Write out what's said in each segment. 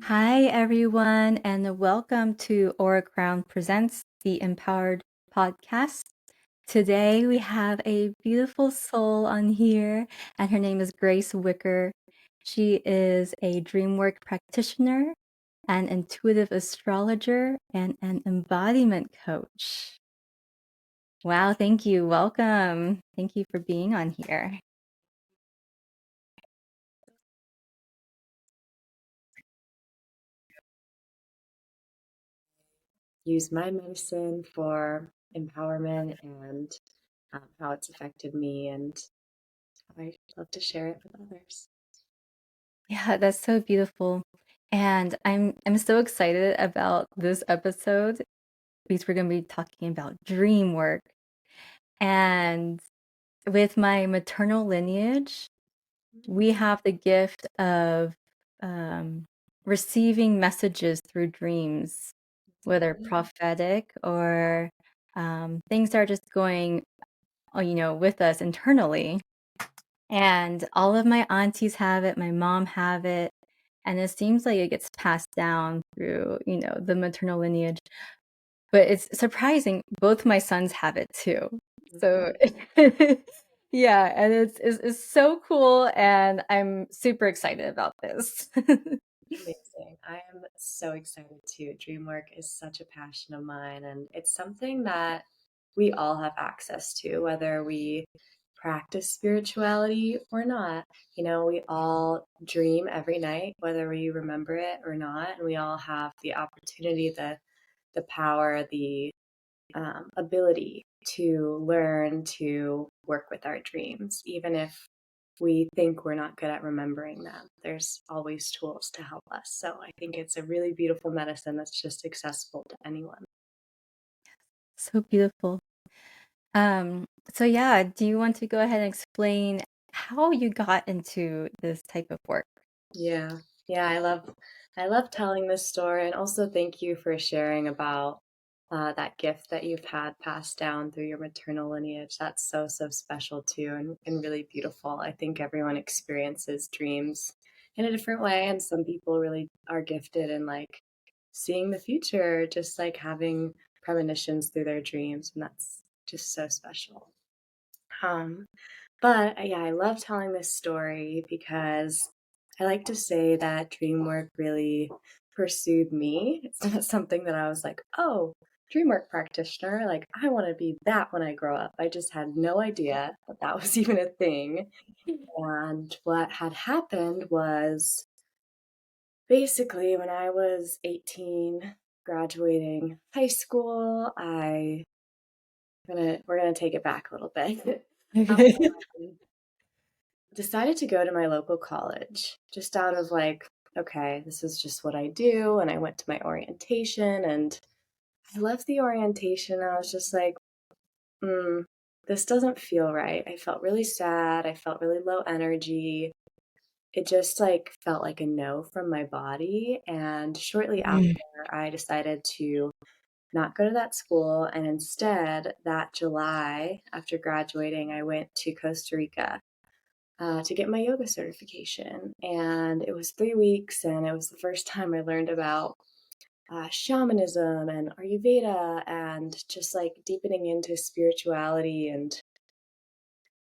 Hi, everyone, and welcome to Aura Crown Presents the Empowered Podcast. Today, we have a beautiful soul on here, and her name is Grace Wicker. She is a Dreamwork practitioner, an intuitive astrologer, and an embodiment coach. Wow, thank you. Welcome. Thank you for being on here. Use my medicine for empowerment and how it's affected me, and I love to share it with others. Yeah, that's so beautiful. And I'm so excited about this episode because we're going to be talking about dream work. And with my maternal lineage, we have the gift of um, receiving messages through dreams, whether prophetic or things that are just going, with us internally. And all of my aunties have it, my mom have it, and it seems like it gets passed down through, the maternal lineage. But it's surprising, both my sons have it too. So yeah, and it's so cool, and I'm super excited about this. Amazing. I am so excited too. Dreamwork is such a passion of mine, and it's something that we all have access to, whether we practice spirituality or not. We all dream every night, whether we remember it or not, and we all have the opportunity, the power, the ability to learn to work with our dreams, even if we think we're not good at remembering them. There's always tools to help us. So I think it's a really beautiful medicine that's just accessible to anyone. So beautiful. Um, so yeah, do you want to go ahead and explain how you got into this type of work? Yeah. Yeah, I love telling this story, and also thank you for sharing about that gift that you've had passed down through your maternal lineage. That's so, so special too, and really beautiful. I think everyone experiences dreams in a different way, and some people really are gifted in like seeing the future, just like having premonitions through their dreams, and that's just so special. Um, but yeah, I love telling this story because I like to say that dream work really pursued me. It's not something that I was like, oh, dream work practitioner. Like, I want to be that when I grow up. I just had no idea that that was even a thing. And what had happened was basically when I was 18, graduating high school, we're gonna take it back a little bit. Okay. Decided to go to my local college just out of like, okay, this is just what I do. And I went to my orientation, and I left the orientation. I was just like, mm, this doesn't feel right. I felt really sad. I felt really low energy. It just like felt like a no from my body. And shortly after, I decided to not go to that school. And instead, that July, after graduating, I went to Costa Rica to get my yoga certification. And it was 3 weeks, and it was the first time I learned about shamanism and Ayurveda and just like deepening into spirituality and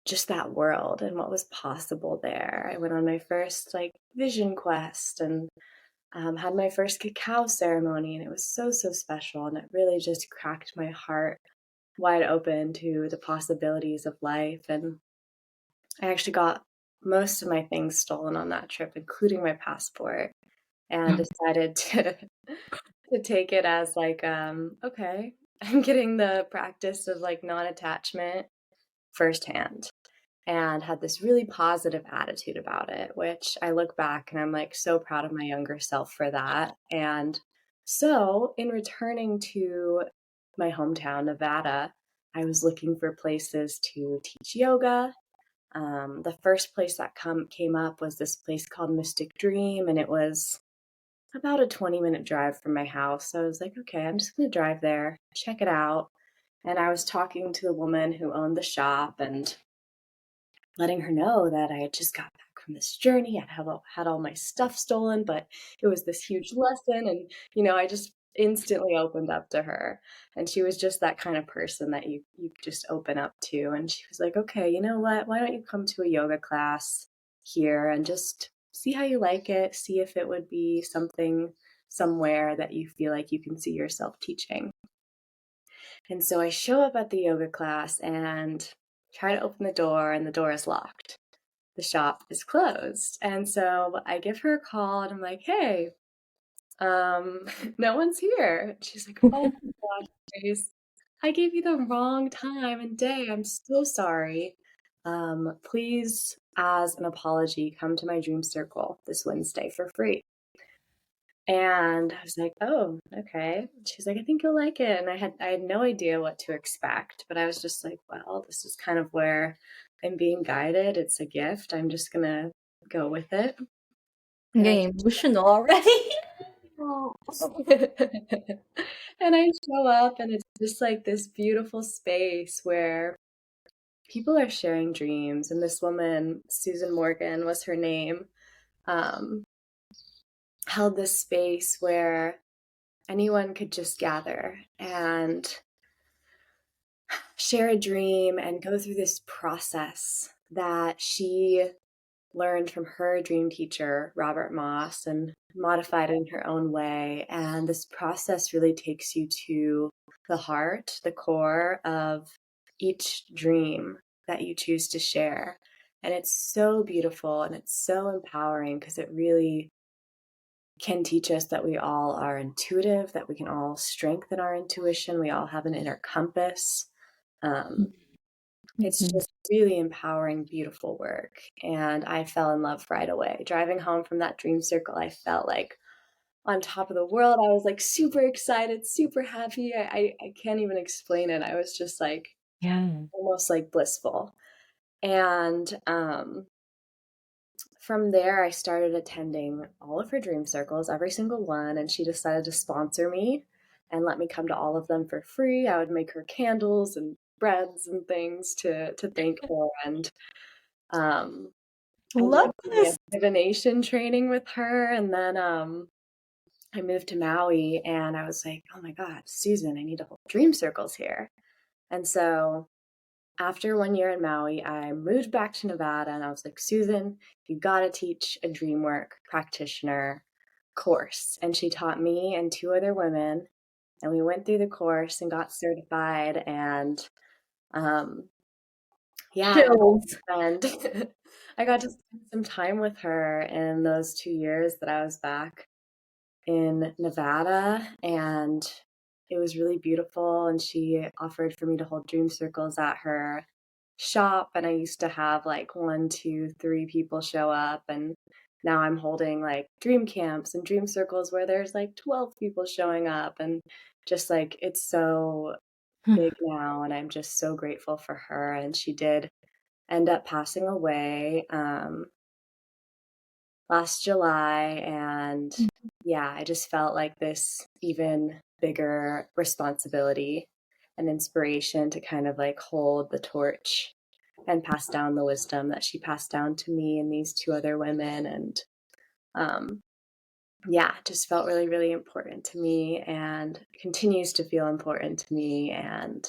just that world and what was possible there. I went on my first like vision quest and had my first cacao ceremony, and it was so, so special. And it really just cracked my heart wide open to the possibilities of life. And I actually got most of my things stolen on that trip, including my passport, and decided to take it as like, okay, I'm getting the practice of like non-attachment firsthand, and had this really positive attitude about it, which I look back and I'm like so proud of my younger self for that. And so, in returning to my hometown, Nevada, I was looking for places to teach yoga. The first place that came up was this place called Mystic Dream, and it was about a 20-minute drive from my house. So I was like, okay, I'm just going to drive there, check it out. And I was talking to the woman who owned the shop and letting her know that I had just got back from this journey. I had all my stuff stolen, but it was this huge lesson. And, I just instantly opened up to her. And she was just that kind of person that you just open up to. And she was like, okay, you know what? Why don't you come to a yoga class here and just see how you like it? See if it would be something somewhere that you feel like you can see yourself teaching. And so I show up at the yoga class and try to open the door, and the door is locked. The shop is closed. And so I give her a call and I'm like, hey, no one's here. She's like, oh my gosh, Grace, I gave you the wrong time and day. I'm so sorry. Please, as an apology, come to my dream circle this Wednesday for free. And I was like, oh, okay. She's like, I think you'll like it. And I had no idea what to expect, but I was just like, well, this is kind of where I'm being guided. It's a gift. I'm just gonna go with it. I'm And I getting emotional already. and I show up and it's just like this beautiful space where people are sharing dreams. And this woman, Susan Morgan was her name, um, held this space where anyone could just gather and share a dream and go through this process that she learned from her dream teacher, Robert Moss, and modified in her own way. And this process really takes you to the heart, the core of each dream that you choose to share. And it's so beautiful and it's so empowering because it really can teach us that we all are intuitive, that we can all strengthen our intuition. We all have an inner compass. It's Mhm. just really empowering, beautiful work. And I fell in love right away. Driving home from that dream circle, I felt like on top of the world. I was like super excited, super happy. I can't even explain it. I was just like Yeah. almost like blissful. And from there, I started attending all of her dream circles, every single one, and she decided to sponsor me and let me come to all of them for free. I would make her candles and breads and things to thank her, and I ended Love up doing this. a divination training with her, and then I moved to Maui, and I was like, oh my God, Susan, I need to hold dream circles here. And so after 1 year in Maui, I moved back to Nevada and I was like, Susan, you got to teach a Dreamwork practitioner course. And she taught me and two other women. And we went through the course and got certified. And um, yeah, Chills. and I got to spend some time with her in those 2 years that I was back in Nevada. And it was really beautiful. And she offered for me to hold dream circles at her shop. And I used to have like 1, 2, 3 people show up. And now I'm holding like dream camps and dream circles where there's like 12 people showing up. And just like it's so big now. And I'm just so grateful for her. And she did end up passing away last July. And yeah, I just felt like this even bigger responsibility and inspiration to kind of like hold the torch and pass down the wisdom that she passed down to me and these two other women. And um, yeah, just felt really, really important to me and continues to feel important to me. And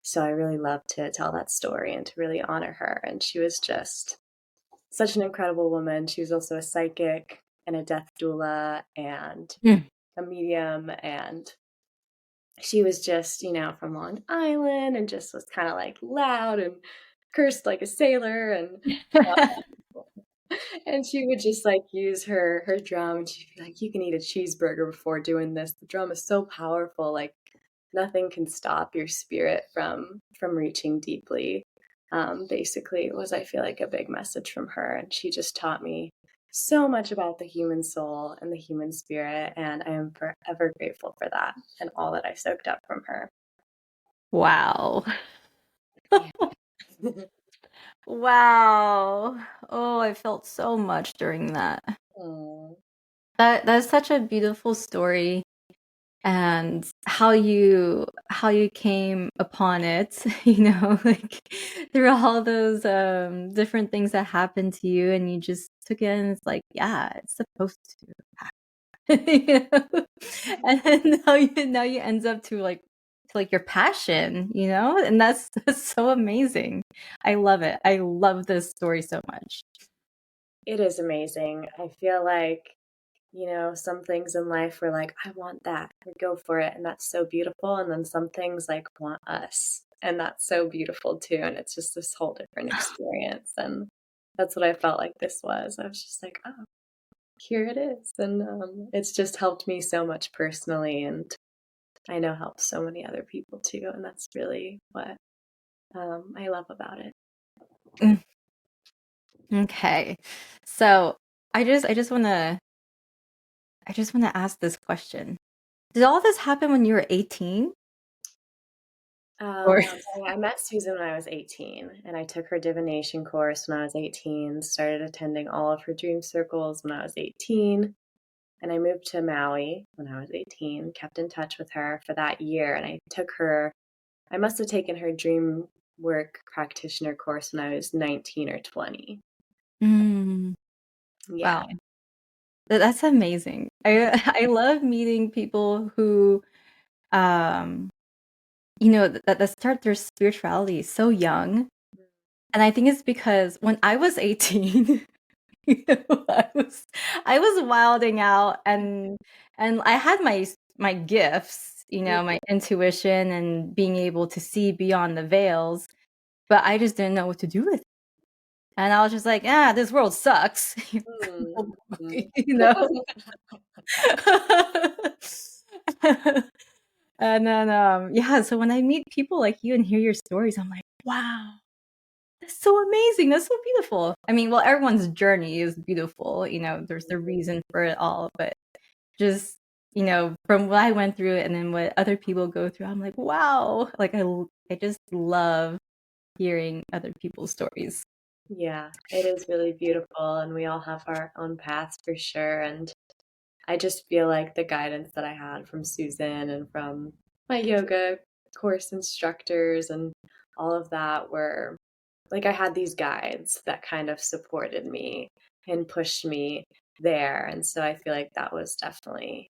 so I really love to tell that story and to really honor her. And she was just such an incredible woman. She was also a psychic and a death doula and Mm. a medium. And she was just, from Long Island and just was kind of like loud and cursed like a sailor. And she would just like use her drum and she'd be like, you can eat a cheeseburger before doing this. The drum is so powerful. Like nothing can stop your spirit from reaching deeply. Basically was, I feel like, a big message from her. And she just taught me so much about the human soul and the human spirit. And I am forever grateful for that and all that I soaked up from her. Wow. Yeah. Wow. Oh, I felt so much during that. Oh, That's such a beautiful story. and how you came upon it, like through all those different things that happened to you, and you just took it and it's like, yeah, it's supposed to happen. And then now you ends up to like your passion, and that's so amazing. I love it. I love this story so much. It is amazing. I feel like, some things in life we're like, I want that. We go for it. And that's so beautiful. And then some things like want us. And that's so beautiful too. And it's just this whole different experience. And that's what I felt like this was. I was just like, oh, here it is. And it's just helped me so much personally. And I know helps so many other people too. And that's really what I love about it. Mm, okay. So I just want to ask this question. Did all this happen when you were 18? Or I met Susan when I was 18, and I took her divination course when I was 18, started attending all of her dream circles when I was 18, and I moved to Maui when I was 18, kept in touch with her for that year, and I must have taken her Dreamwork practitioner course when I was 19 or 20. Mm, Yeah. wow. That's amazing. I love meeting people who um that start their spirituality so young. And I think it's because when I was 18, I was wilding out, and I had my gifts, my intuition and being able to see beyond the veils, but I just didn't know what to do with it. And I was just like, "Ah, this world sucks." Mm. You know? And then, yeah, so when I meet people like you and hear your stories, I'm like, wow, that's so amazing. That's so beautiful. I mean, well, everyone's journey is beautiful. There's the reason for it all, but just, from what I went through and then what other people go through, I'm like, wow. Like, I just love hearing other people's stories. Yeah, it is really beautiful, and we all have our own paths for sure. And I just feel like the guidance that I had from Susan and from my yoga course instructors and all of that were like I had these guides that kind of supported me and pushed me there. And so I feel like that was definitely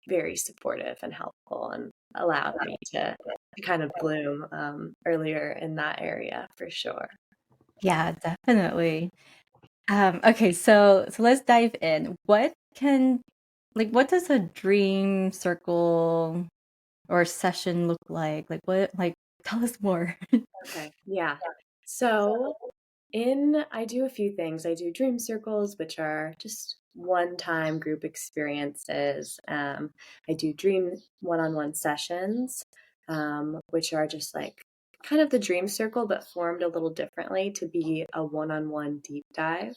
very supportive and helpful and allowed me to kind of bloom earlier in that area for sure. Yeah, definitely. Okay, so let's dive in. What does a dream circle or session look like? Tell us more. Okay. Yeah. So I do a few things. I do dream circles, which are just one-time group experiences. I do dream one-on-one sessions, which are just like kind of the dream circle, but formed a little differently to be a one-on-one deep dive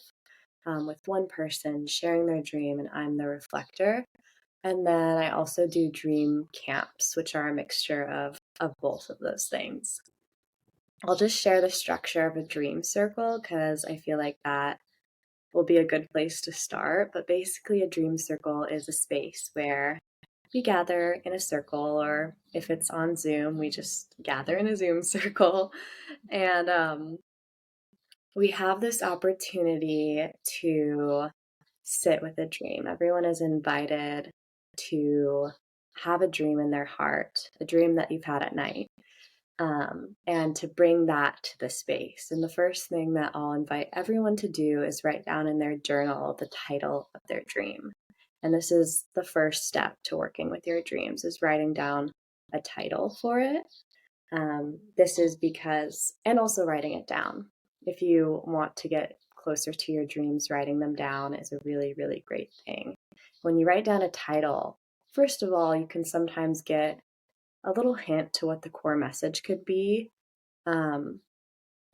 with one person sharing their dream, and I'm the reflector. And then I also do dream camps, which are a mixture of both of those things. I'll just share the structure of a dream circle because I feel like that will be a good place to start. But basically, a dream circle is a space where we gather in a circle, or if it's on Zoom, we just gather in a Zoom circle. And we have this opportunity to sit with a dream. Everyone is invited to have a dream in their heart, a dream that you've had at night, and to bring that to the space. And the first thing that I'll invite everyone to do is write down in their journal the title of their dream. And this is the first step to working with your dreams, is writing down a title for it. This is because, and also writing it down. If you want to get closer to your dreams, writing them down is a really, really great thing. When you write down a title, first of all, you can sometimes get a little hint to what the core message could be. Um,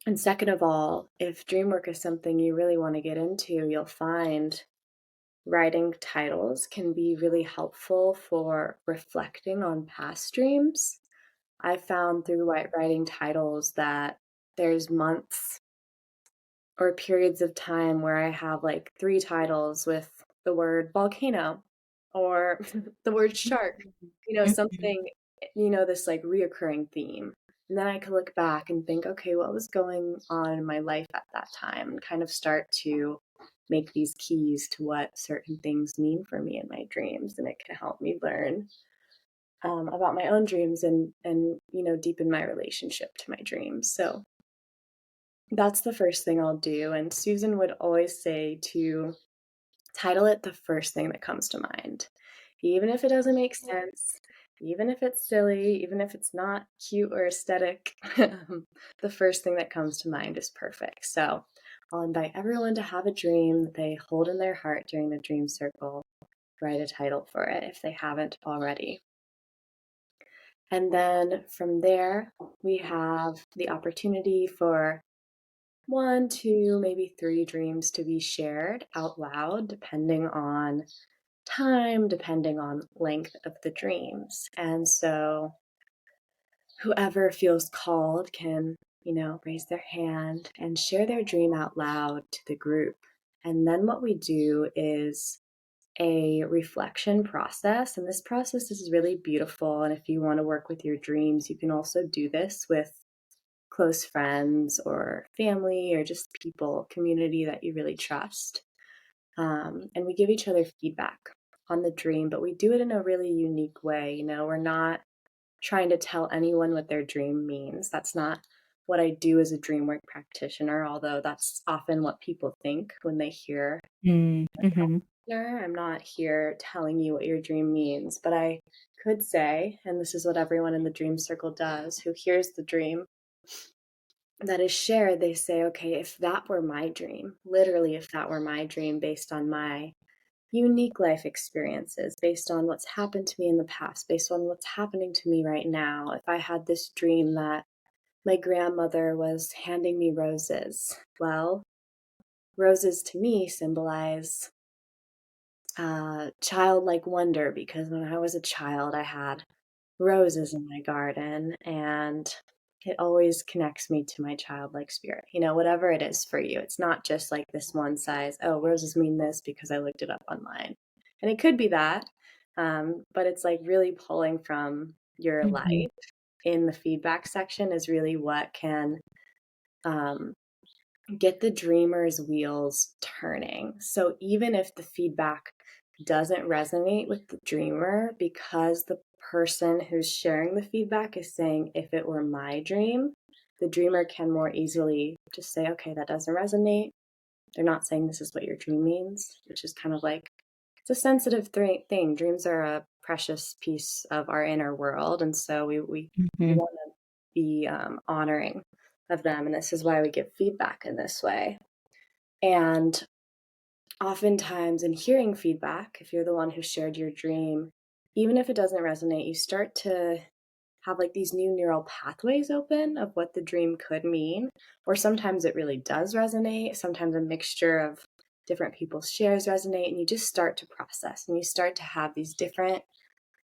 and second of all, if dream work is something you really want to get into, you'll find writing titles can be really helpful for reflecting on past dreams. I found through writing titles that there's months or periods of time where I have like three titles with the word volcano or the word shark, Mhm. something, this like reoccurring theme. And then I could look back and think, okay, what was going on in my life at that time, and kind of start to make these keys to what certain things mean for me in my dreams. And it can help me learn about my own dreams, and deepen my relationship to my dreams. So that's the first thing I'll do. And Susan would always say to title it the first thing that comes to mind. Even if it doesn't make sense, even if it's silly, even if it's not cute or aesthetic, the first thing that comes to mind is perfect. So I'll invite everyone to have a dream that they hold in their heart during the dream circle. Write a title for it if they haven't already. And then from there, we have the opportunity for one, two, maybe three dreams to be shared out loud, depending on time, depending on length of the dreams. And so whoever feels called can, raise their hand and share their dream out loud to the group. And then what we do is a reflection process. And this process is really beautiful. And if you want to work with your dreams, you can also do this with close friends or family or just people, community that you really trust. And we give each other feedback on the dream, but we do it in a really unique way. We're not trying to tell anyone what their dream means. That's not what I do as a Dreamwork practitioner, although that's often what people think when they hear Mm, a mhm. practitioner. I'm not here telling you what your dream means, but I could say, and this is what everyone in the dream circle does who hears the dream that is shared, they say, okay, if that were my dream, literally, if that were my dream based on my unique life experiences, based on what's happened to me in the past, based on what's happening to me right now. If I had this dream that my grandmother was handing me roses, well, roses to me symbolize childlike wonder, because when I was a child, I had roses in my garden, and it always connects me to my childlike spirit. Whatever it is for you, it's not just like this one size, oh, roses mean this because I looked it up online. And it could be that, but it's like really pulling from your life Mhm. in the feedback section is really what can um, get the dreamer's wheels turning. So even if the feedback doesn't resonate with the dreamer, because the person who's sharing the feedback is saying, if it were my dream, the dreamer can more easily just say, okay, that doesn't resonate. They're not saying this is what your dream means, which is kind of like, it's a sensitive thing. Dreams are a precious piece of our inner world. And so we Mhm. want to be honoring of them. And this is why we give feedback in this way. And oftentimes, in hearing feedback, if you're the one who shared your dream, even if it doesn't resonate, you start to have like these new neural pathways open of what the dream could mean. Or sometimes it really does resonate. Sometimes a mixture of different people's shares resonate, and you just start to process and you start to have these different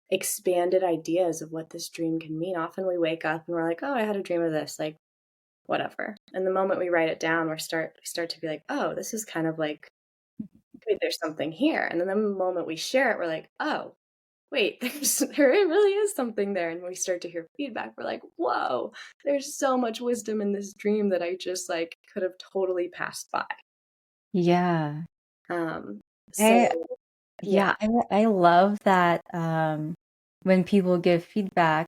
expanded ideas of what this dream can mean. Often we wake up and we're like, oh, I had a dream of this, like whatever. And the moment we write it down, we start to be like, oh, this is kind of like, wait, there's something here. And then the moment we share it, we're like, oh, wait, there really is something there. And we start to hear feedback. We're like, whoa, there's so much wisdom in this dream that I just like could have totally passed by. Yeah. Um, so I yeah. Yeah, I love that, when people give feedback,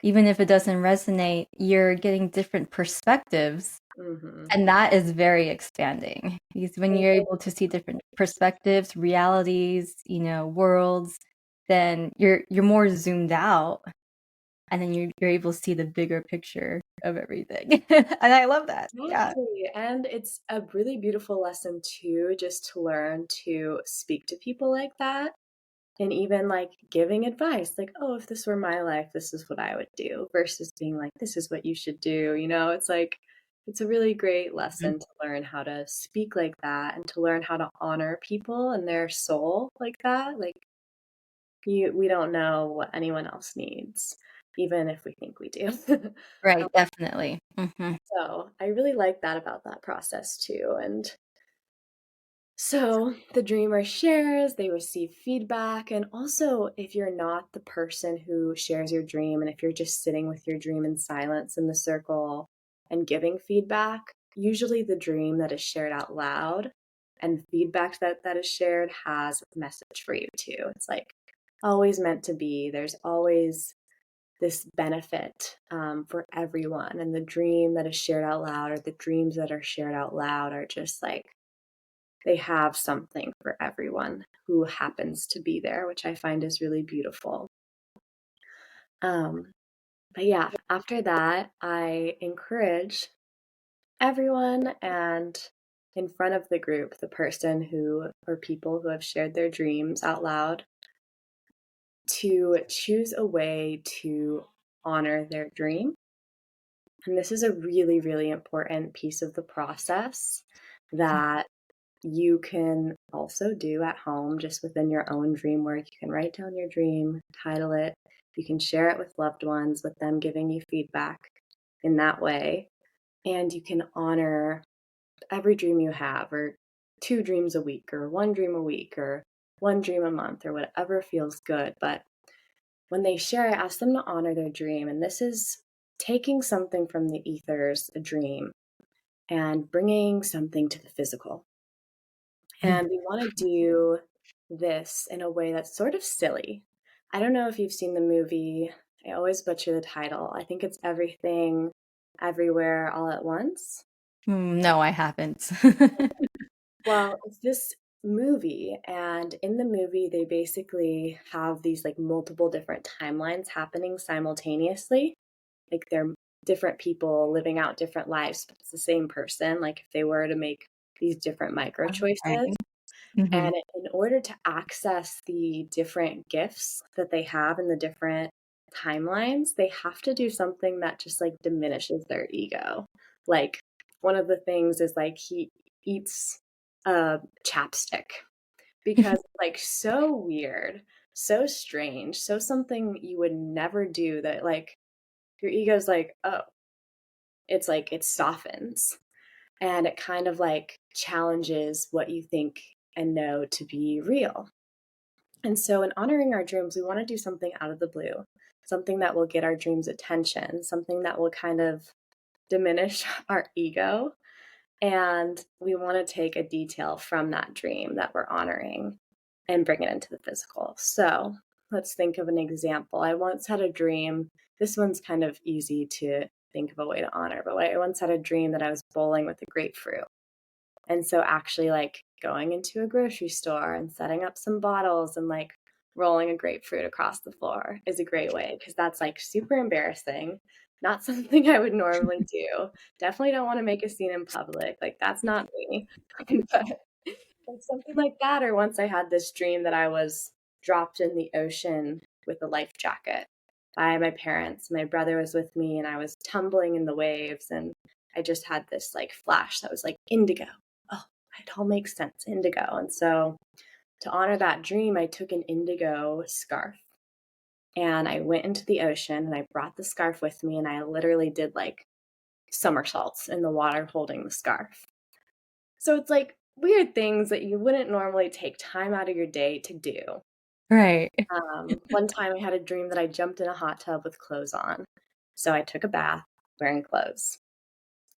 even if it doesn't resonate, you're getting different perspectives, Hmm. and that is very expanding, because when you're able to see different perspectives, realities, worlds, then you're more zoomed out, and then you're able to see the bigger picture of everything, and I love that, yeah. Exactly. And it's a really beautiful lesson too, just to learn to speak to people like that. And even like giving advice, like, oh, if this were my life, this is what I would do, versus being like, this is what you should do. It's like, it's a really great Mhm. lesson to learn how to speak like that, and to learn how to honor people and their soul like that. Like, we don't know what anyone else needs, even if we think we do. Right, definitely. Mhm. So I really like that about that process too. And So the dreamer shares, they receive feedback. And also, if you're not the person who shares your dream, and if you're just sitting with your dream in silence in the circle and giving feedback, usually the dream that is shared out loud and feedback that is shared has a message for you too. It's like always meant to be. There's always this benefit for everyone. And the dream that is shared out loud, or the dreams that are shared out loud, are just like they have something for everyone who happens to be there, which I find is really beautiful. Um, but yeah, after that, I encourage everyone and in front of the group, the person who or people who have shared their dreams out loud, to choose a way to honor their dream. And this is a really, really important piece of the process that you can also do at home just within your own dream work. You can write down your dream, title it. You can share it with loved ones, with them giving you feedback in that way. And you can honor every dream you have, or 2 dreams a week, or 1 dream a week, or 1 dream a month, or whatever feels good. But when they share, I ask them to honor their dream. And this is taking something from the ethers, a dream, and bringing something to the physical. And we want to do this in a way that's sort of silly. I don't know if you've seen the movie. I always butcher the title. I think it's Everything, Everywhere, All at Once. No, I haven't. Well, it's this movie, and in the movie, they basically have these like multiple different timelines happening simultaneously. Like they're different people living out different lives, but it's the same person. Like if they were to make these different micro Okay. choices. Mhm. And in order to access the different gifts that they have in the different timelines, they have to do something that just like diminishes their ego. Like one of the things is like he eats a chapstick because it's like so weird, so strange, so something you would never do, that like your ego's like, oh, it's like it softens and it kind of like challenges what you think and know to be real. And so, in honoring our dreams, we want to do something out of the blue, something that will get our dreams attention, something that will kind of diminish our ego. And we want to take a detail from that dream that we're honoring and bring it into the physical. So, let's think of an example. I once had a dream. This one's kind of easy to think of a way to honor, but I once had a dream that I was bowling with a grapefruit. And so actually like going into a grocery store and setting up some bottles and like rolling a grapefruit across the floor is a great way, because that's like super embarrassing. Not something I would normally do. Definitely don't want to make a scene in public. Like that's not me. But something like that. Or once I had this dream that I was dropped in the ocean with a life jacket by my parents. My brother was with me and I was tumbling in the waves, and I just had this like flash that was like indigo. Oh, it all makes sense, indigo. And so to honor that dream, I took an indigo scarf and I went into the ocean and I brought the scarf with me, and I literally did like somersaults in the water holding the scarf. So it's like weird things that you wouldn't normally take time out of your day to do. Right. One time I had a dream that I jumped in a hot tub with clothes on. So I took a bath wearing clothes.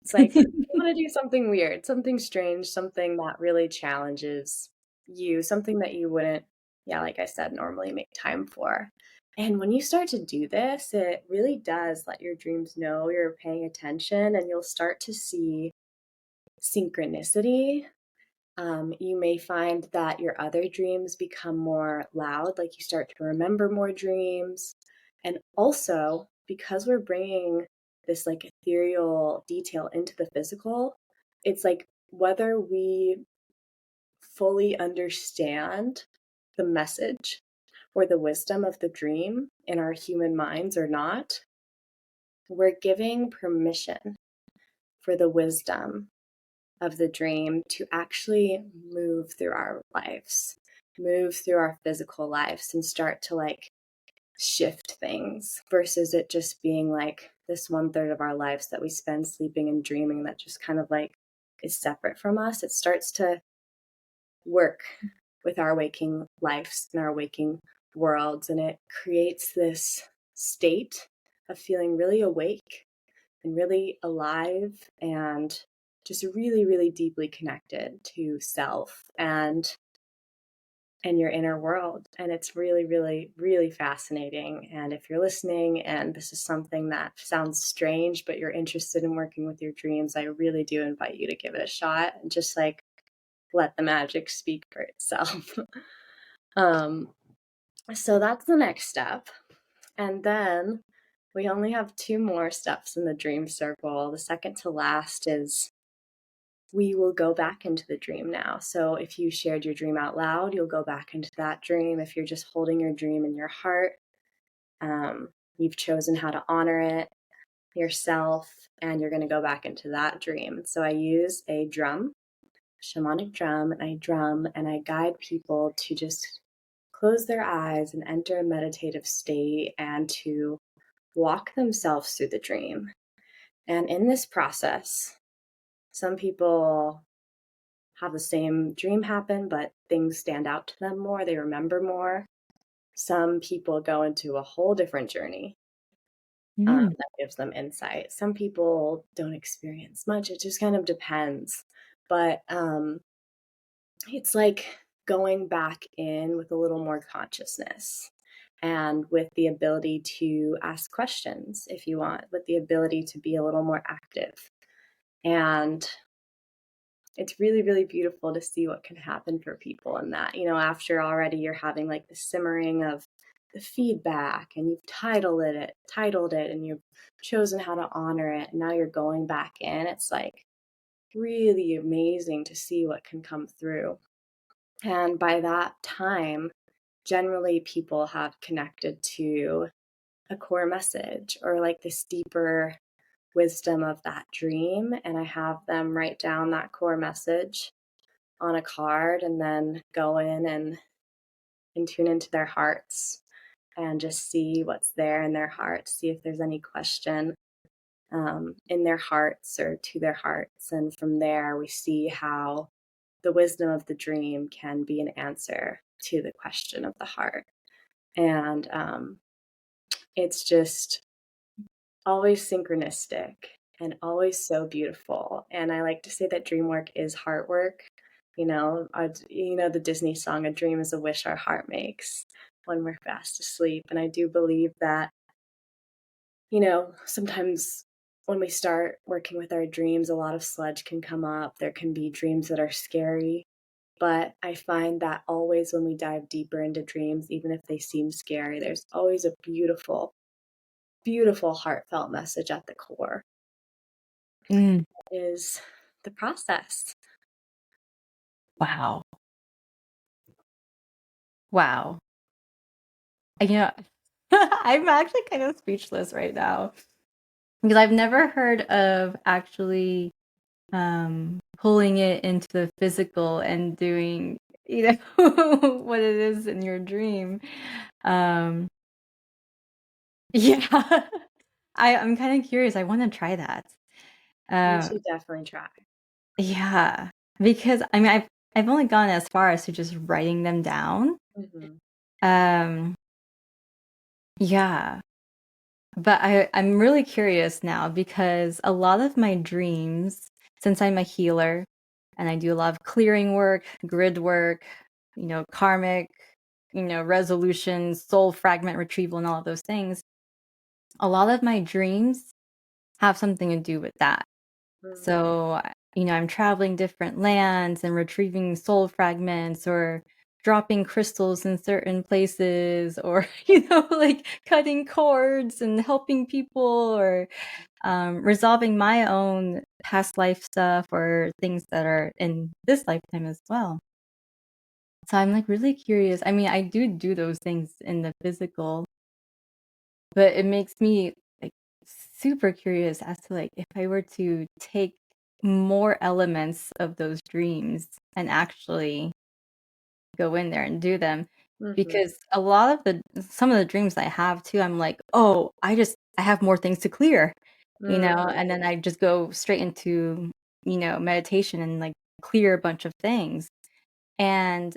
It's like you want to do something weird, something strange, something that really challenges you, something that you wouldn't, yeah, like I said, normally make time for. And when you start to do this, it really does let your dreams know you're paying attention, and you'll start to see synchronicity. You may find that your other dreams become more loud, like you start to remember more dreams. And also, because we're bringing this like ethereal detail into the physical, it's like whether we fully understand the message or the wisdom of the dream in our human minds or not, we're giving permission for the wisdom of the dream to actually move through our lives, move through our physical lives, and start to like shift things, versus it just being like this 1/3 of our lives that we spend sleeping and dreaming that just kind of like is separate from us. It starts to work with our waking lives and our waking worlds. And it creates this state of feeling really awake and really alive and just really, really deeply connected to self and your inner world. And it's really, really, really fascinating. And if you're listening and this is something that sounds strange, but you're interested in working with your dreams, I really do invite you to give it a shot and just like let the magic speak for itself. um, so that's the next step. And then we only have 2 more steps in the dream circle. The second to last is we will go back into the dream now. So if you shared your dream out loud, you'll go back into that dream. If you're just holding your dream in your heart, you've chosen how to honor it yourself, and you're going to go back into that dream. So I use a drum, shamanic drum, and I guide people to just close their eyes and enter a meditative state and to walk themselves through the dream. And in this process, some people have the same dream happen, but things stand out to them more. They remember more. Some people go into a whole different journey Mm. that gives them insight. Some people don't experience much. It just kind of depends. But it's like going back in with a little more consciousness and with the ability to ask questions if you want, with the ability to be a little more active. And it's really, really beautiful to see what can happen for people in that. You know, after already you're having like the simmering of the feedback and you've titled it and you've chosen how to honor it. And now you're going back in. It's like really amazing to see what can come through. And by that time, generally people have connected to a core message or like this deeper wisdom of that dream. And I have them write down that core message on a card and then go in and tune into their hearts and just see what's there in their hearts, see if there's any question in their hearts or to their hearts. And from there, we see how the wisdom of the dream can be an answer to the question of the heart. And it's just always synchronistic and always so beautiful. And I like to say that dream work is heart work. The Disney song, "A dream is a wish our heart makes when we're fast asleep." And I do believe that, sometimes when we start working with our dreams, a lot of sludge can come up. There can be dreams that are scary. But I find that always when we dive deeper into dreams, even if they seem scary, there's always a beautiful, beautiful, heartfelt message at the core. Mm. Is the process. Wow. Wow. You know, I'm actually kind of speechless right now because I've never heard of actually pulling it into the physical and doing, what it is in your dream. Um, yeah, I'm kind of curious. I want to try that. You Uh, should definitely try. yeah, because I mean, I've only gone as far as to just writing them down. Mhm. Um, yeah, but I'm really curious now because a lot of my dreams, since I'm a healer and I do a lot of clearing work, grid work, karmic, resolution, soul fragment retrieval, and all of those things, a lot of my dreams have something to do with that. Mm. So, I'm traveling different lands and retrieving soul fragments or dropping crystals in certain places or, like cutting cords and helping people or resolving my own past life stuff or things that are in this lifetime as well. So I'm like really curious. I mean, I do those things in the physical, but it makes me like super curious as to like if I were to take more elements of those dreams and actually go in there and do them Mhm. because a lot of the some of the dreams I have too, I'm like, "Oh, I have more things to clear." Mm. And then I just go straight into, meditation and like clear a bunch of things. And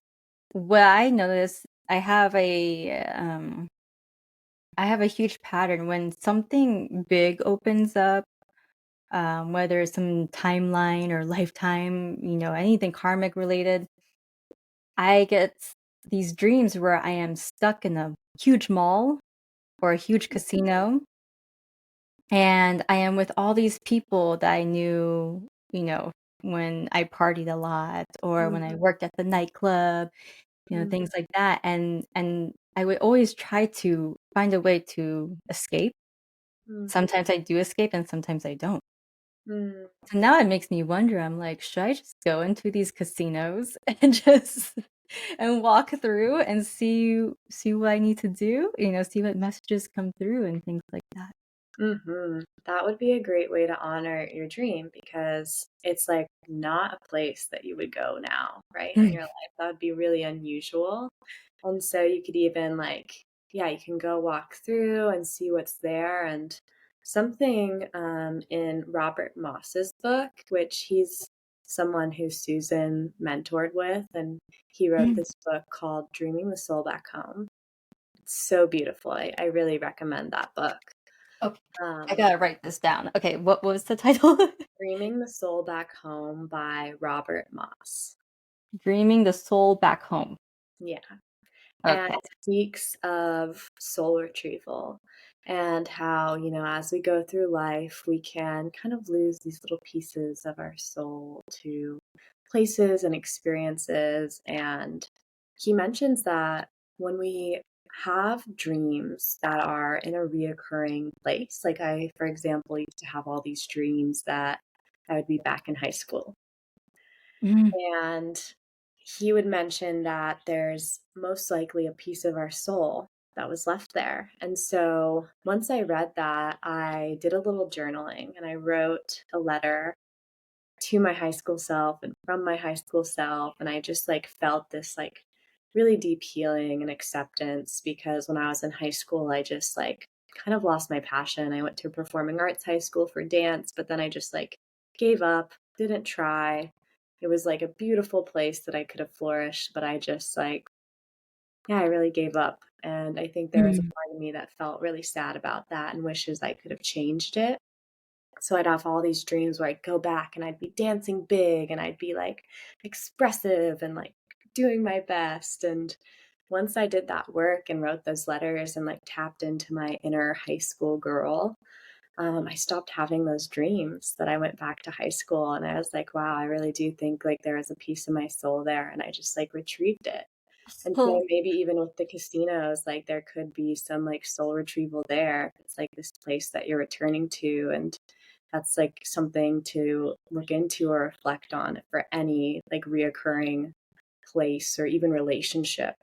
what I notice, I have a huge pattern when something big opens up, whether it's some timeline or lifetime, anything karmic related. I get these dreams where I am stuck in a huge mall or a huge casino, and I am with all these people that I knew, when I partied a lot or when I Mhm, worked at the nightclub, mhm, things like that. And I would always try to find a way to escape. mm, Sometimes I do escape and sometimes I don't. mm, So now it makes me wonder, I'm like, should I just go into these casinos and just and walk through and see what I need to do, see what messages come through and things like that. mhm. That would be a great way to honor your dream because it's like not a place that you would go now, right, in Mm, your life. That would be really unusual. And so you could even like, yeah, you can go walk through and see what's there. And something in Robert Moss's book, which he's someone who Susan mentored with, and he wrote mm. this book called Dreaming the Soul Back Home. It's so beautiful. I really recommend that book. Okay, I Um, gotta write this down. Okay, what was the title? Dreaming the Soul Back Home by Robert Moss. Dreaming the Soul Back Home. Yeah. And Okay. it speaks of soul retrieval and how, as we go through life, we can kind of lose these little pieces of our soul to places and experiences. And he mentions that when we have dreams that are in a reoccurring place, like I, for example, used to have all these dreams that I would be back in high school. Mm, And he would mention that there's most likely a piece of our soul that was left there. And so once I read that, I did a little journaling and I wrote a letter to my high school self and from my high school self. And I just like felt this like really deep healing and acceptance because when I was in high school, I just like kind of lost my passion. I went to performing arts high school for dance, but then I just like gave up, didn't try. It was like a beautiful place that I could have flourished, but I just like, yeah, I really gave up. And I think there was a mm, part of me that felt really sad about that and wishes I could have changed it. So I'd have all these dreams where I'd go back and I'd be dancing big and I'd be like expressive and like doing my best. And once I did that work and wrote those letters and like tapped into my inner high school girl, I stopped having those dreams that I went back to high school. And I was like, wow, I really do think like there is a piece of my soul there. And I just like retrieved it. And so so maybe even with the casinos, like there could be some like soul retrieval there. It's like this place that you're returning to. And that's like something to look into or reflect on for any like reoccurring place or even relationship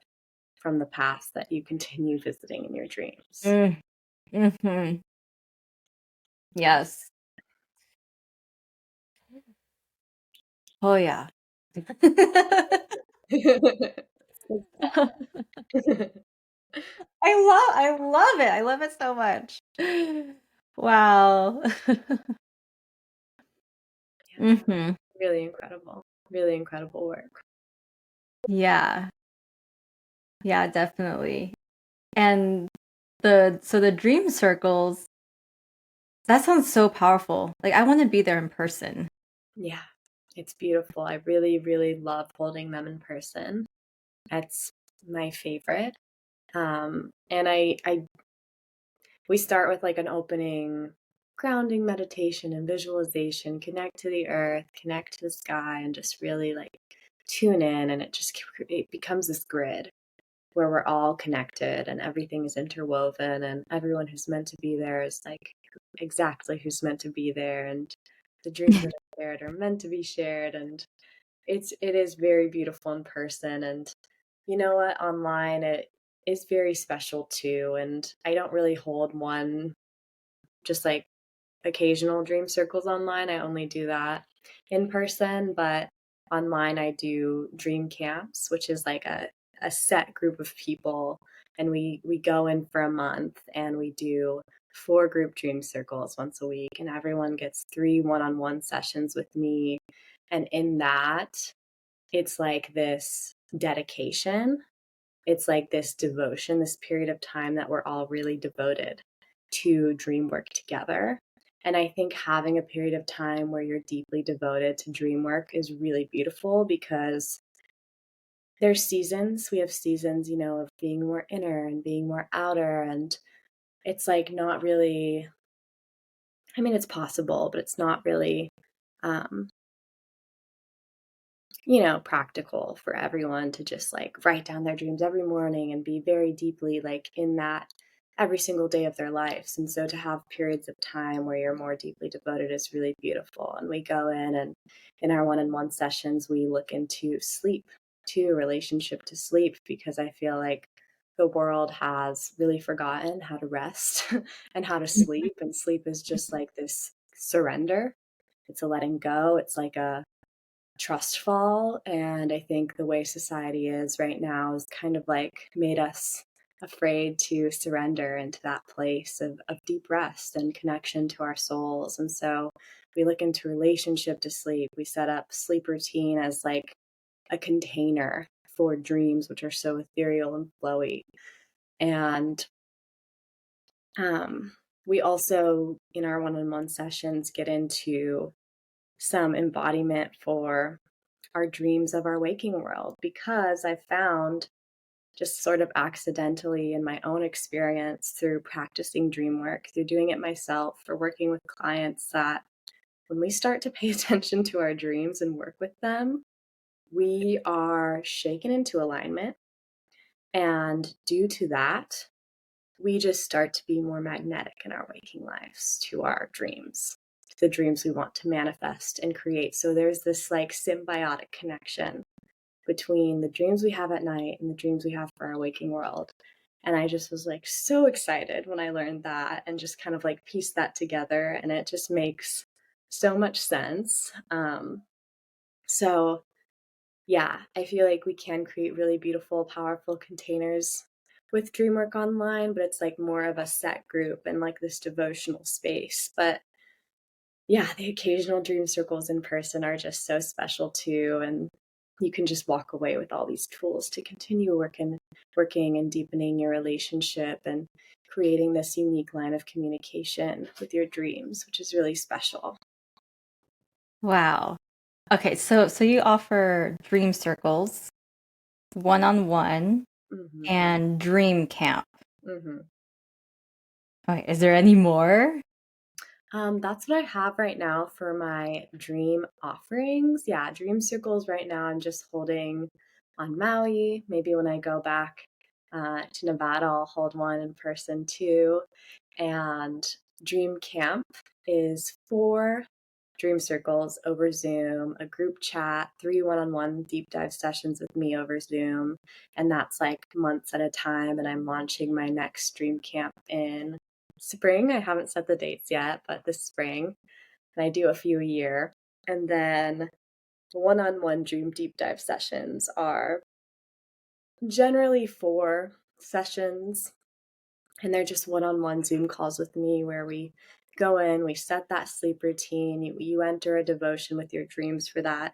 from the past that you continue visiting in your dreams. mm, mhm. Yes. Oh, yeah. I love it. I love it so much. Wow. Yeah, Mhm. really incredible. Really incredible work. Yeah. Yeah, definitely. And the dream circles, that sounds so powerful. Like, I wanna be there in person. Yeah, it's beautiful. I really, really love holding them in person. That's my favorite. And we start with like an opening grounding meditation and visualization, connect to the earth, connect to the sky, and just really like tune in. And it becomes this grid where we're all connected and everything is interwoven, and everyone who's meant to be there is like exactly who's meant to be there. And the dreams that are shared are meant to be shared. And it is very beautiful in person. And you know what? Online, it is very special too. And I don't really hold one just like occasional dream circles online. I only do that in person, but online I do dream camps, which is like a set group of people, and we go in for a month and we do 4 group dream circles once a week, and everyone gets 3 one-on-one sessions with me. And in that it's like this dedication. It's like this devotion, this period of time that we're all really devoted to dream work together. And I think having a period of time where you're deeply devoted to dream work is really beautiful because there's seasons. We have seasons, of being more inner and being more outer. And it's like not really, I mean, it's possible, but it's not really um, practical for everyone to just like write down their dreams every morning and be very deeply like in that every single day of their lives. And so to have periods of time where you're more deeply devoted is really beautiful. And we go in and in our one-on-one sessions, we look into sleep, to relationship to sleep, because I feel like the world has really forgotten how to rest and how to sleep. And sleep is just like this surrender. It's a letting go. It's like a trust fall. And I think the way society is right now is kind of like made us afraid to surrender into that place of deep rest and connection to our souls. And so we look into relationship to sleep. We set up sleep routine as like a container for dreams, which are so ethereal and flowy. And we also, in our one-on-one sessions, get into some embodiment for our dreams of our waking world, because I found just sort of accidentally in my own experience through practicing dream work, through doing it myself, for working with clients, that when we start to pay attention to our dreams and work with them, we are shaken into alignment. And due to that, we just start to be more magnetic in our waking lives to our dreams, to the dreams we want to manifest and create. So there's this like symbiotic connection between the dreams we have at night and the dreams we have for our waking world. And I just was like so excited when I learned that and just kind of like pieced that together. And it just makes so much sense. So, yeah, I feel like we can create really beautiful, powerful containers with Dreamwork Online, but it's like more of a set group and like this devotional space. But yeah, the occasional dream circles in person are just so special too. And you can just walk away with all these tools to continue working and deepening your relationship and creating this unique line of communication with your dreams, which is really special. Wow. Okay, so you offer dream circles, one-on-one, Hmm. and dream camp. Hmm. Okay, is there any more? That's what I have right now for my dream offerings. Yeah, dream circles right now. I'm just holding on Maui. Maybe when I go back to Nevada, I'll hold one in person too. And Dream Camp is 4 dream circles over Zoom, a group chat, 3 one-on-one deep dive sessions with me over Zoom. And that's like months at a time. And I'm launching my next Dream Camp in spring. I haven't set the dates yet, but this spring. And I do a few a year. And then one-on-one dream deep dive sessions are generally 4 sessions, and they're just one-on-one Zoom calls with me where we go in, we set that sleep routine, you enter a devotion with your dreams for that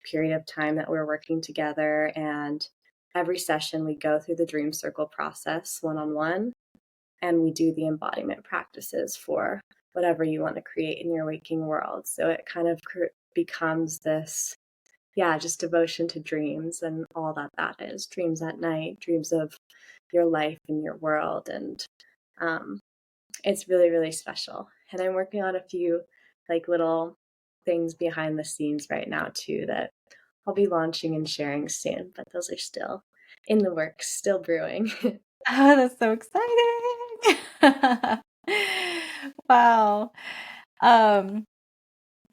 period of time that we're working together. And every session we go through the dream circle process one-on-one, and we do the embodiment practices for whatever you want to create in your waking world. So it kind of becomes this, yeah, just devotion to dreams and all that that is. Dreams at night, dreams of your life and your world. And um, it's really, really special. And I'm working on a few like little things behind the scenes right now too that I'll be launching and sharing soon, but those are still in the works, still brewing. Oh, that's so exciting. Wow. Um,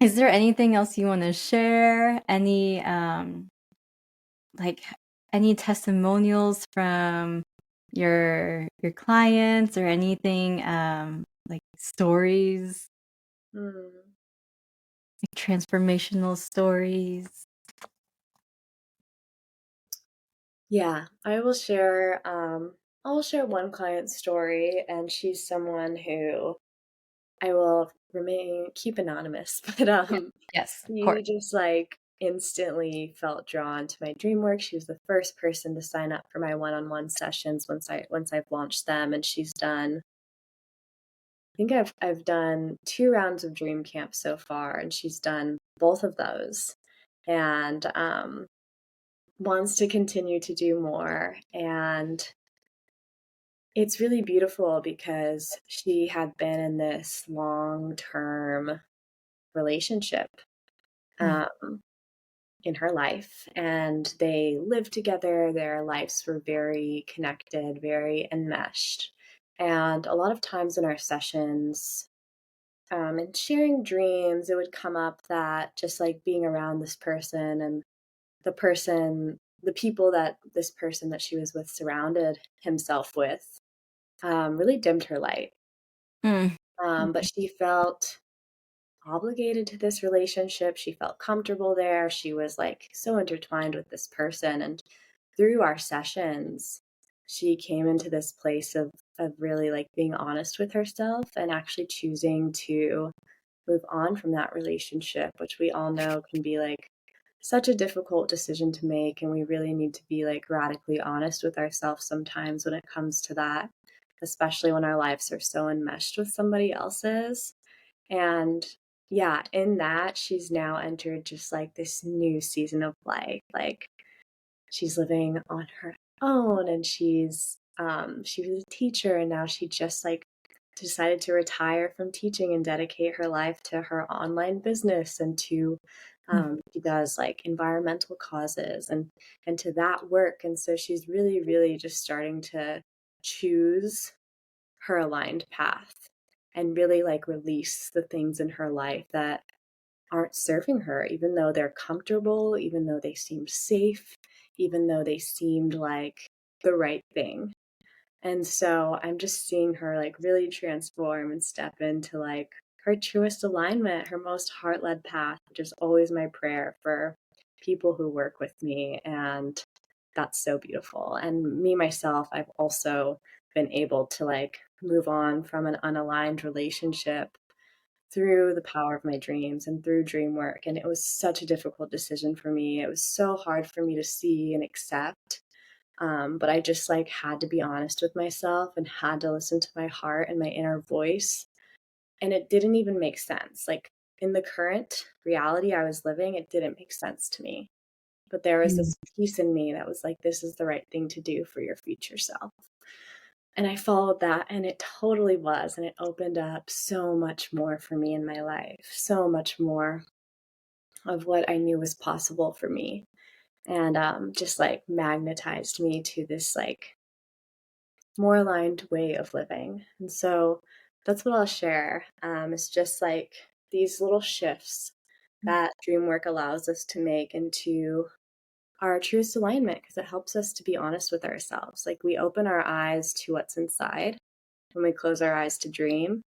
is there anything else you want to share? Any like any testimonials from your clients or anything like stories, Mm. like transformational stories? Yeah, I will share one client story, and she's someone who I will remain keep anonymous, but Yeah. Yes, of course. she just like instantly felt drawn to my Dreamwork. She was the first person to sign up for my one-on-one sessions once I've launched them, and she's done I think I've done 2 rounds of Dream Camp so far, and she's done both of those, and, wants to continue to do more, and it's really beautiful because she had been in this long-term relationship, Mm, um, in her life, and they lived together, their lives were very connected, very enmeshed, and a lot of times in our sessions, and sharing dreams, it would come up that just like being around this person and the people that this person that she was with surrounded himself with, really dimmed her light. mm, But she felt obligated to this relationship. She felt comfortable there. She was like so intertwined with this person. And through our sessions, she came into this place of really like being honest with herself and actually choosing to move on from that relationship, which we all know can be like such a difficult decision to make. And we really need to be like radically honest with ourselves sometimes when it comes to that, especially when our lives are so enmeshed with somebody else's. And yeah, in that, she's now entered just like this new season of life. Like she's living on her own, and she was a teacher, and now she just like decided to retire from teaching and dedicate her life to her online business and to mm. she does like environmental causes and to that work. And so she's really really just starting to choose her aligned path and really like release the things in her life that aren't serving her, even though they're comfortable, even though they seem safe, even though they seemed like the right thing. And so I'm just seeing her like really transform and step into like her truest alignment, her most heart led path, which is always my prayer for people who work with me. And that's so beautiful. And me, myself, I've also been able to like move on from an unaligned relationship through the power of my dreams and through dream work. And it was such a difficult decision for me. It was so hard for me to see and accept. But I just like had to be honest with myself and had to listen to my heart and my inner voice. And it didn't even make sense. Like in the current reality I was living, it didn't make sense to me. But there was Mm. this piece in me that was like, this is the right thing to do for your future self. And I followed that, and it totally was. And it opened up so much more for me in my life, so much more of what I knew was possible for me. And just like magnetized me to this like more aligned way of living. And so that's what I'll share. It's just like these little shifts that dream work allows us to make into our truest alignment because it helps us to be honest with ourselves. Like we open our eyes to what's inside when we close our eyes to dream,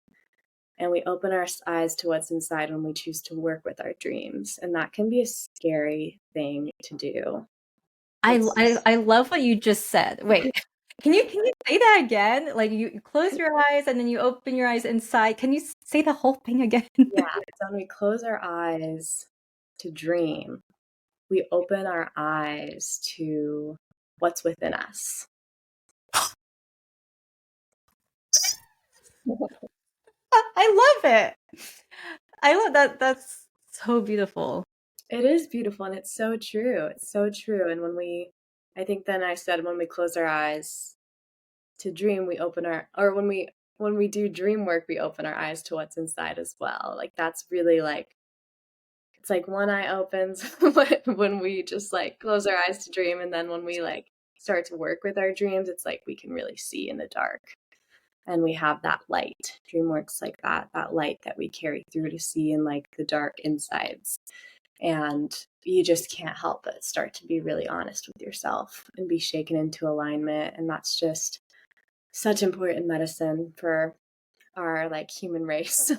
and we open our eyes to what's inside when we choose to work with our dreams. And that can be a scary thing to do. It's I love what you just said. Wait, can you say that again? Like you close your eyes and then you open your eyes inside. Can you say the whole thing again? yeah, so when we close our eyes to dream, we open our eyes to what's within us. I love it. I love that. That's so beautiful. It is beautiful and it's so true. It's so true. And I think then I said when we close our eyes to dream, we open our, or when we do dream work, we open our eyes to what's inside as well. Like that's really like, it's like one eye opens when we just like close our eyes to dream. And then when we like start to work with our dreams, it's like we can really see in the dark and we have that light. DreamWorks like that light that we carry through to see in like the dark insides. And you just can't help but start to be really honest with yourself and be shaken into alignment. And that's just such important medicine for our like human race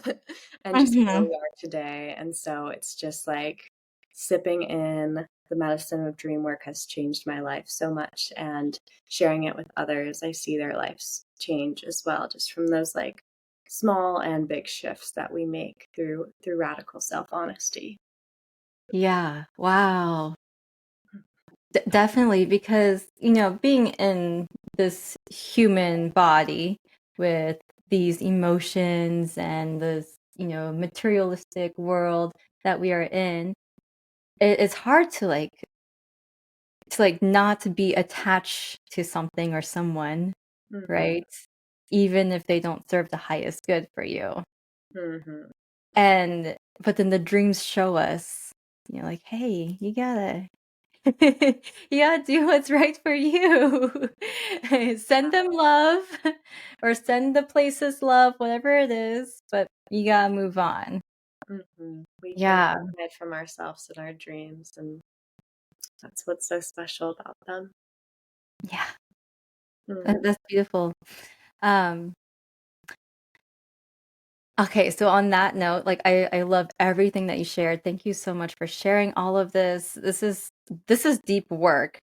and just where Mhm. we are today. And so it's just like sipping in the medicine of dream work has changed my life so much, and sharing it with others, I see their lives change as well, just from those like small and big shifts that we make through radical self-honesty. Yeah. Wow. Definitely, because, being in this human body with these emotions and this, materialistic world that we are in, it's hard to not to be attached to something or someone, Mm-hmm. right? Even if they don't serve the highest good for you. Mm-hmm. And but then the dreams show us, like, hey, you gotta do what's right for you. Send them love or send the places love, whatever it is, but you gotta move on. Mm-hmm. We can't Yeah, hide from ourselves in our dreams, and that's what's so special about them. yeah, Mm. that's beautiful. Um, okay, so on that note, like I love everything that you shared. Thank you so much for sharing all of this. This is deep work.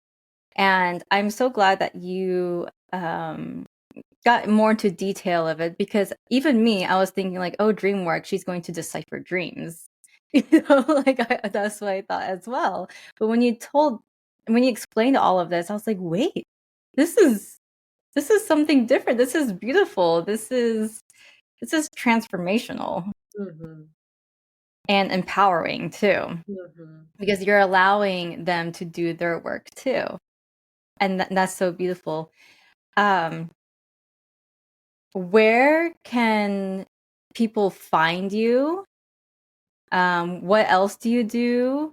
And I'm so glad that you got more into detail of it because even me, I was thinking like, oh, Dreamwork, she's going to decipher dreams. That's what I thought as well. But when you explained all of this, I was like, wait, this is this is something different. This is beautiful. This is transformational Mm-hmm. and empowering too, Mm-hmm. because you're allowing them to do their work too. And that's so beautiful. Um, where can people find you? What else do you do?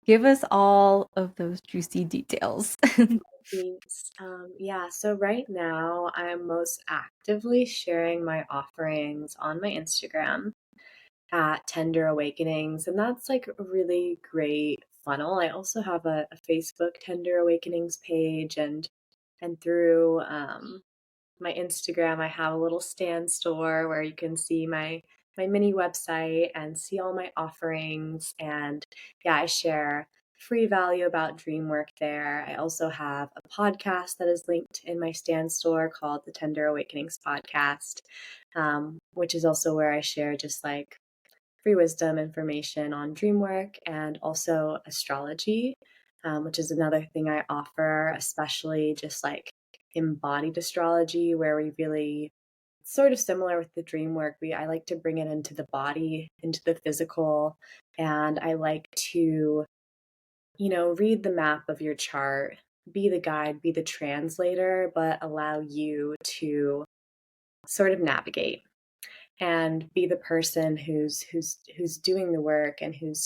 Give us all of those juicy details. Thanks. Yeah, so right now I'm most actively sharing my offerings on my Instagram at Tender Awakenings, and that's like a really great funnel. I also have a Facebook Tender Awakenings page, and through my Instagram, I have a little stand store where you can see my mini website and see all my offerings. And yeah, I share free value about Dreamwork there. I also have a podcast that is linked in my stand store called the Tender Awakenings Podcast, which is also where I share just like free wisdom information on Dreamwork and also astrology, which is another thing I offer, especially just like embodied astrology, where we really sort of similar with the dream work. I like to bring it into the body, into the physical, and I like to, read the map of your chart, be the guide, be the translator, but allow you to sort of navigate and be the person who's doing the work and who's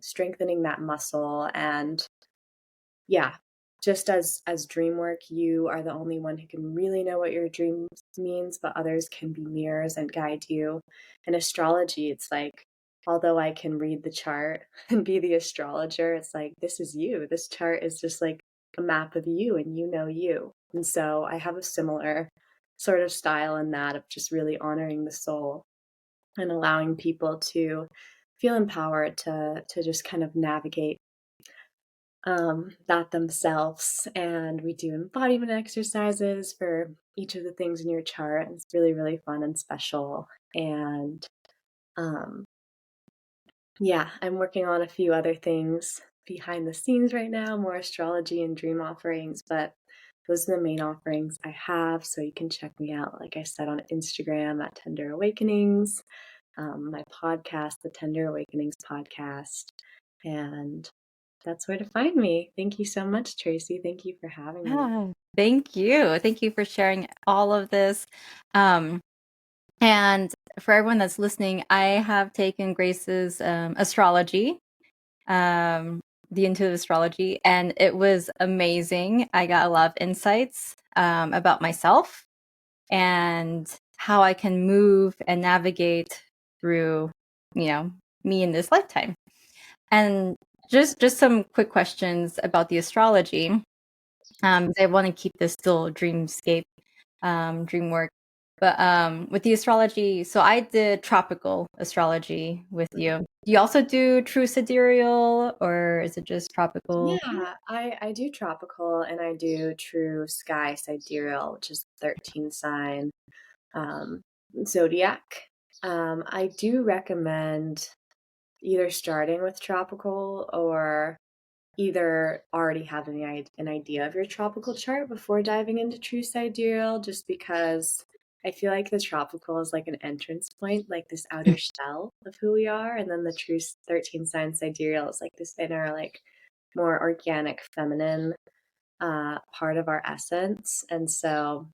strengthening that muscle. And yeah, just as dream work, you are the only one who can really know what your dreams means, but others can be mirrors and guide you. In astrology, it's like, although I can read the chart and be the astrologer, it's like, this is you. This chart is just like a map of you, and you know you. And so I have a similar sort of style in that of just really honoring the soul and allowing people to feel empowered to just kind of navigate that themselves. And we do embodiment exercises for each of the things in your chart. It's really, really fun and special. And um, yeah, I'm working on a few other things behind the scenes right now, more astrology and dream offerings, but those are the main offerings I have. So you can check me out, like I said, on Instagram at Tender Awakenings, my podcast, the Tender Awakenings podcast. And that's where to find me. Thank you so much, Tracy. Thank you for having me. Yeah, thank you. Thank you for sharing all of this. Um, and for everyone that's listening, I have taken Grace's astrology, um, the intuitive astrology, and it was amazing. I got a lot of insights about myself and how I can move and navigate through, you know, me in this lifetime. And just some quick questions about the astrology. I want to keep this still dreamscape, dream work. But with the astrology, so I did tropical astrology with you. Do you also do true sidereal, or is it just tropical? Yeah, I do tropical and I do true sky sidereal, which is 13 sign um, zodiac. I do recommend either starting with tropical or either already having an idea of your tropical chart before diving into true sidereal, just because I feel like the tropical is like an entrance point, like this outer shell of who we are, and then the true 13 sign sidereal is like this inner, like more organic, feminine part of our essence. And so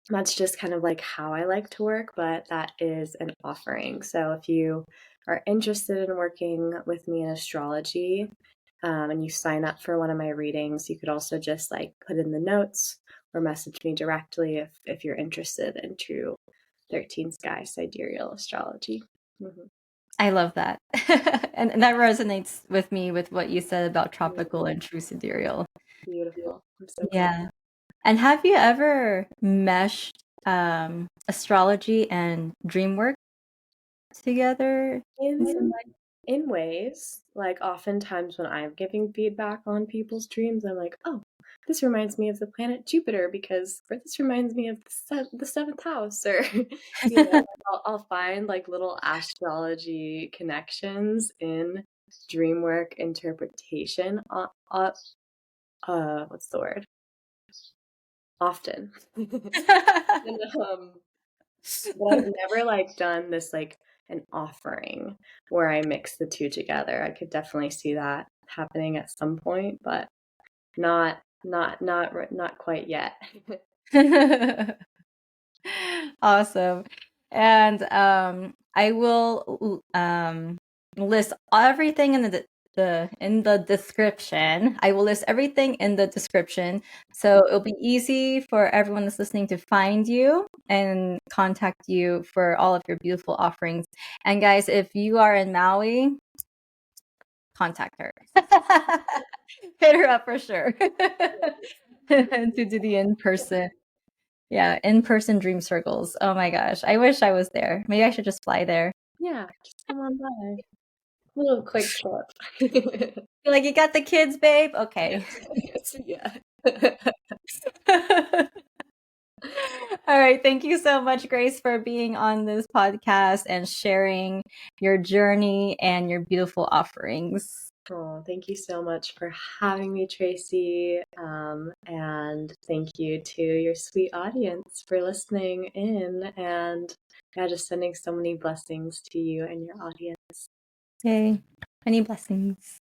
that's just kind of like how I like to work, but that is an offering. So if you are interested in working with me in astrology, and you sign up for one of my readings, you could also just like put in the notes or message me directly if you're interested in true 13 sky sidereal astrology. Mm-hmm. I love that. And that resonates with me with what you said about tropical Mm-hmm. and true sidereal. Beautiful. I'm so glad. Yeah. And have you ever meshed astrology and dream work together in some In way? in ways, like oftentimes when I'm giving feedback on people's dreams, I'm like, oh, this reminds me of the planet Jupiter because, or this reminds me of the seventh house, or I'll find like little astrology connections in dreamwork interpretation. What's the word? Often. And, but I've never like done this like an offering where I mix the two together. I could definitely see that happening at some point, but not quite yet. Awesome. And I will list everything in the description. I will list everything in the description. So it'll be easy for everyone that's listening to find you and contact you for all of your beautiful offerings. And guys, if you are in Maui, contact her. Hit her up for sure. To do the in-person. Yeah, in-person dream circles. Oh my gosh. I wish I was there. Maybe I should just fly there. Yeah, just come on by. Little quick trip. You're like, you got the kids, babe? Okay. Yes, yeah. All right. Thank you so much, Grace, for being on this podcast and sharing your journey and your beautiful offerings. Oh, thank you so much for having me, Tracy. And thank you to your sweet audience for listening in, and yeah, just sending so many blessings to you and your audience. Yay. Many blessings.